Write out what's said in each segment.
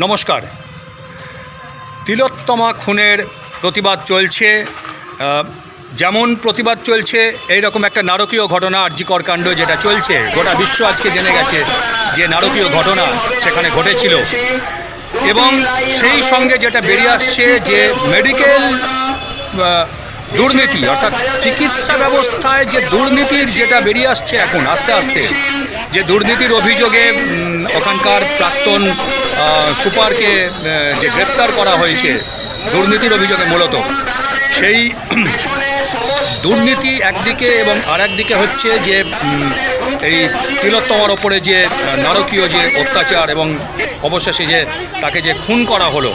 নমস্কার। তিলোত্তমা খুনের প্রতিবাদ চলছে, যেমন প্রতিবাদ চলছে এইরকম একটা নারকীয় ঘটনা আর.জি. কর কাণ্ড যেটা চলছে, গোটা বিশ্ব আজকে জেনে গেছে যে নারকীয় ঘটনা সেখানে ঘটেছিল। এবং সেই সঙ্গে যেটা বেরিয়ে আসছে যে মেডিকেল দুর্নীতি, অর্থাৎ চিকিৎসা ব্যবস্থায় যে দুর্নীতির যেটা বেরিয়ে আসছে এখন আস্তে আস্তে, যে দুর্নীতির অভিযোগে ওখানকার প্রাক্তন সুপারকে যে গ্রেপ্তার করা হয়েছে দুর্নীতির অভিযোগে, মূলত সেই দুর্নীতি একদিকে এবং আর একদিকে হচ্ছে যে এই তিলোত্তমার ওপরে যে নারকীয় যে অত্যাচার এবং অবশেষে যে তাকে যে খুন করা হলো,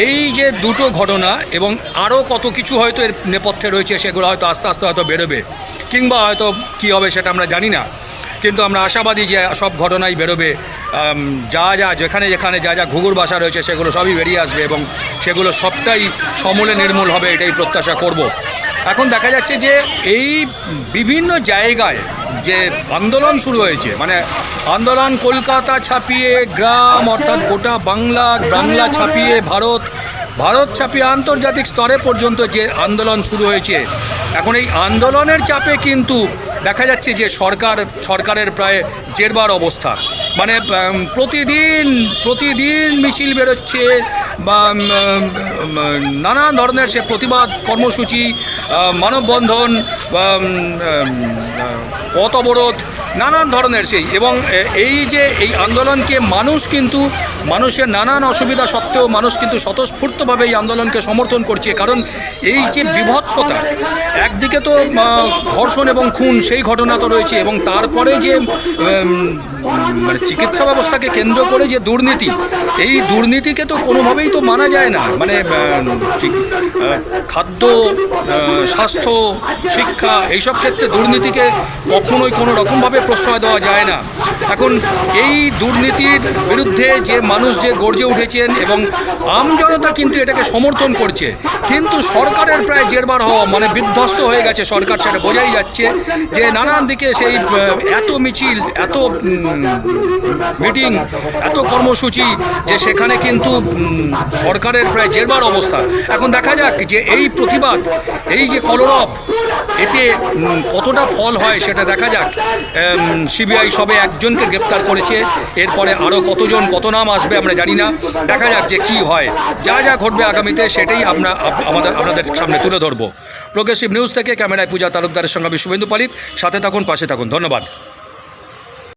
এই যে দুটো ঘটনা এবং আরও কত কিছু হয়তো এর নেপথ্যে রয়েছে, সেগুলো হয়তো আস্তে আস্তে হয়তো বেরোবে, কিংবা হয়তো কী হবে সেটা আমরা জানি না। কিন্তু আমরা আশাবাদী যে সব ঘটনাই বেরোবে, যেখানে যা ঘুঘুর বাসা রয়েছে সেগুলো সবই বেরিয়ে আসবে এবং সেগুলো সবটাই সমূলে নির্মূল হবে, এটাই প্রত্যাশা করব। এখন দেখা যাচ্ছে যে এই বিভিন্ন জায়গায় যে আন্দোলন শুরু হয়েছে, মানে আন্দোলন কলকাতা ছাপিয়ে গ্রাম, অর্থাৎ গোটা বাংলা ছাপিয়ে ভারত ছাপিয়ে আন্তর্জাতিক স্তরে পর্যন্ত যে আন্দোলন শুরু হয়েছে, এখন এই আন্দোলনের চাপে কিন্তু দেখা যাচ্ছে যে সরকারের প্রায় জেরবার অবস্থা। মানে প্রতিদিন মিছিল বেরোচ্ছে বা নানান ধরনের সে প্রতিবাদ কর্মসূচি, মানববন্ধন, পথ অবরোধ, নানান ধরনের এবং এই আন্দোলনকে মানুষের নানান অসুবিধা সত্ত্বেও মানুষ কিন্তু স্বতঃস্ফূর্তভাবে এই আন্দোলনকে সমর্থন করছে। কারণ এই যে বিভৎসতা, একদিকে তো ধর্ষণ এবং খুন সেই ঘটনা তো রয়েছে, এবং তারপরে যে মানে চিকিৎসা ব্যবস্থাকে কেন্দ্র করে যে দুর্নীতি, এই দুর্নীতিকে তো কোনোভাবেই তো মানা যায় না। মানে খাদ্য, স্বাস্থ্য, শিক্ষা, এইসব ক্ষেত্রে দুর্নীতিকে কখনোই কোনো রকমভাবে প্রশ্রয় দেওয়া যায় না। এখন এই দুর্নীতির বিরুদ্ধে যে মানুষ যে গর্জে উঠেছেন এবং আমজনতা কিন্তু এটাকে সমর্থন করছে, কিন্তু সরকারের প্রায় জেরবার হওয়া, মানে বিধ্বস্ত হয়ে গেছে সরকার, সেটা বোঝাই যাচ্ছে যে নানান দিকে সেই এত মিছিল, এত মিটিং, এত কর্মসূচি, যে সেখানে কিন্তু সরকারের প্রায় জেরবার অবস্থা। এখন দেখা যাক যে এই প্রতিবাদ, এই যে কলরব, এতে কতটা ফল হয় সেটা দেখা যাক। সিবিআই সবে একজনকে গ্রেপ্তার করেছে, এরপরে আরও কত নাম আসবে আমরা জানি না। দেখা যাক যে কী হয়। যা ঘটবে আগামীতে সেটাই আমরা আপনাদের সামনে তুলে ধরবো। প্রোগ্রেসিভ নিউজ থেকে ক্যামেরায় পূজা তালুকদারের সঙ্গে আমি শুভেন্দু পালিত। সাথে থাকুন, পাশে থাকুন। ধন্যবাদ।